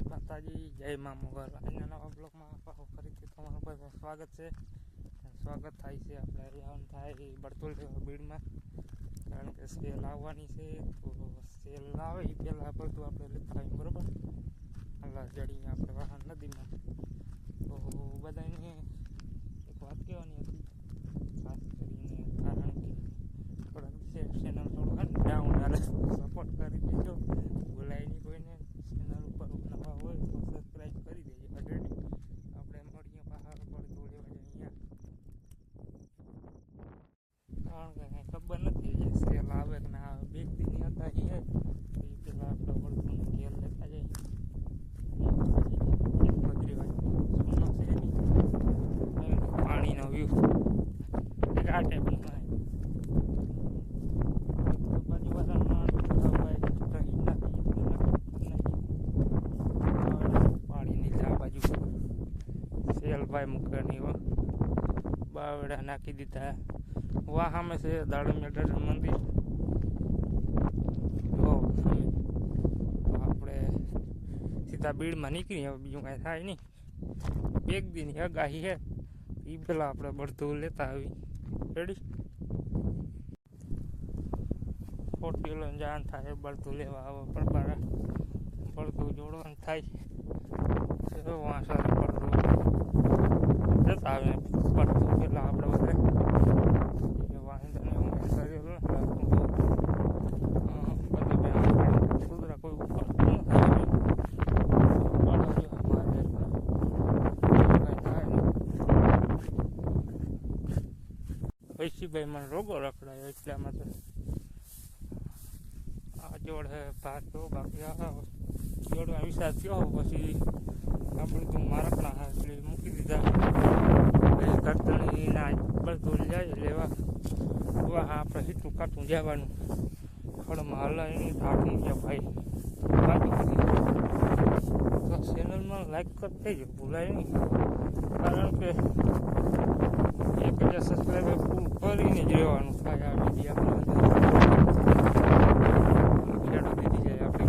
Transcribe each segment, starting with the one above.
માતાજી, જય મા મોગલ. આજના નવા બ્લોગમાં ફરીથી તમારું બધા સ્વાગત છે. સ્વાગત થાય છે આપણે આવવાનું થાય બળતોલ બીડમાં, કારણ કે સેલ આવવાની છે. તો સેલ આવે એ પહેલાં બધું આપણે લેતા આવીએ, બરાબર. હાલા જડીને આપણે વાહન નદીમાં. તો બધાને એક વાત કહેવાની હતી, ખાસ કરીને, કારણ કે થોડાક ચેનલ થોડું ડાઉન હાલે, સપોર્ટ કરી દેજો. બોલાય નહીં કોઈને. ચેનલ ઉપર નવા હોય તો સબસ્ક્રાઈબ કરી દેજો. રેડી આપણે મળીએ પહાડ પર તો લેવા જઈએ અહીંયા, કારણ કે ખબર નથી એ સેલ આવે કે ના આવે. બે દિન હતા એ પેલા આપણે વળતું ઘેર લેતા જઈએ. પાણીનો વ્યૂ આ ટાઈપનું હોય. ભાઈ મૂકવાની બાવડા નાખી દીધા. વાહ સામે છે દાડમિયા મંદિર. તો આપણે સીધા બીડમાં નીકળી. હવે બીજું કાંઈ થાય નહીં. એક દિન આગાહી છે એ પેલા આપણે બળતું લેતા આવી. રેડી 40 કિલોની જાન થાય બળતું લેવા આવે. પરબારા બળતું જોડવાનું થાય. વાંસા બળતું જતા આવે પડતું પેલા આપણે બધા વાંધા કુતરા કોઈ પડતું વૈશીભાઈ મને રોગો રખડાયો એટલામાં તો આ જોડ હે ભાત તો બાકી આ જોડવા વિચાર થયો. પછી આપણે તું મારકડા હા એટલે મૂકી દીધા. ઘરતણી ના બળતું જાય લેવા. વાહ આપણે હીટું કાઢું જવાનું. ખડમાં હલાય નહીં થાકી ગયા ભાઈ. તો ચેનલમાં લાઈક કરી દેજો, ભૂલાય નહીં. કારણ કે 1000 સબસ્ક્રાઈબર પૂરું કરીને જ રહેવાનું થાય. આ વિડીયો ખેડૂત દીધી જાય આપણે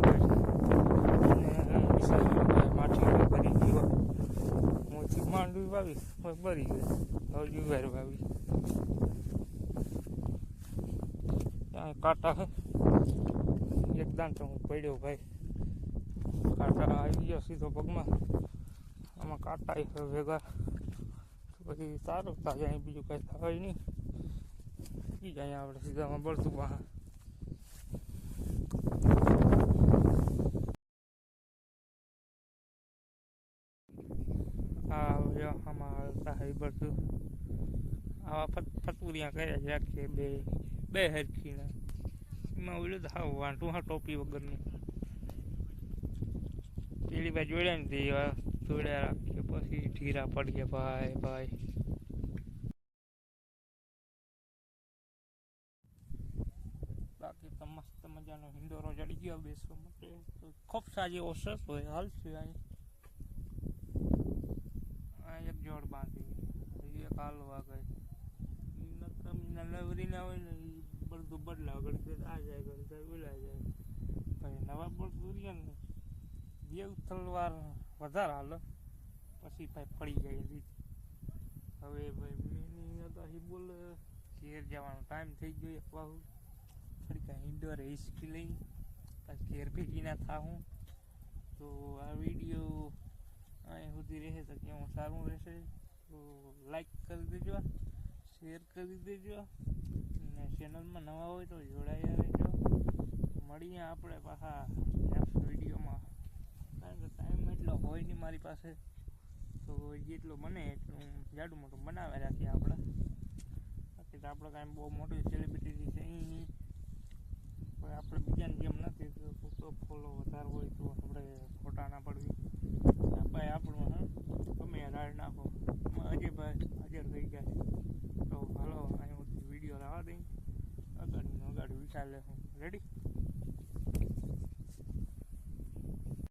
માંડવી વાવી બરી ગઈ. હવે જુવાર વાવી ત્યાં કાંટા હે એક દાંતો હું પડ્યો ભાઈ. કાંટા આવી ગયો સીધો પગમાં. આમાં કાંટા ભેગા પછી સારું થાય. અહીં બીજું કાંઈ થાય નહીં. એ જ અહીંયા આપણે સીધામાં બળતું વાહ આમાં હાલતા હોય બધું. આવા ફતુરિયા કર્યા છે આખી બે હરખીના. એમાં ઓલું તો હા વાંટું હા ટોપી વગરનું પેલી ભાઈ જોડ્યા ને તે જોડ્યા રાખીએ. પછી ઢીરા પડી ગયા ભાઈ ભાઈ. બાકી તો મસ્ત મજાનો હિંડોરો ચડી ગયો બેસવા માટે. ખોફસા જેવો સરસ હોય હાલશે. અહીં એક જોડ બાંધી એક હાલવા ગઈ. નવરી ના હોય ને એ બધું બદલાવ ઘડી આ જાય ઘડી બોલાઈ જાય. ભાઈ નવા બળતું રહ્યા ને બે ઉથલવાર વધારે હાલો પછી ભાઈ પડી જાય રીત. હવે ભાઈ મેની તો અહીં બોલ ઘેર જવાનો ટાઈમ થઈ ગયો. પાહુ થોડી કાંઈ ઇન્ડોર હિસ્ટ્રી લઈ પછી ઘેર ભેગી ના થાઉં. તો આ વિડીયો અહીં સુધી રહે તો કેવું સારું રહેશે. તો લાઈક કરી દેજો, શેર કરી દેજો, અને ચેનલમાં નવા હોય તો જોડાયા રહેજો. મળીએ આપણે પાછા નેક્સ્ટ વિડીયોમાં. કારણ કે ટાઈમ એટલો હોય નહીં મારી પાસે. તો જેટલો બને એટલું જાડું મોટું બનાવે રાખીએ આપણે. બાકી તો આપણે કાંઈ બહુ મોટી સેલિબ્રિટી છે અહીં આપણે બીજાની જેમ નથી. તો ફોલો વધારે હોય તો આપણે ફોટા ના પડવી. ભાઈ આપણું ગમે રાડ નાખો અજયભાઈ હાજર થઈ જાય. તો હાલો અહીં વિડીયો રહેવા દઈ. આગળ વિચાર લેશું. રેડી.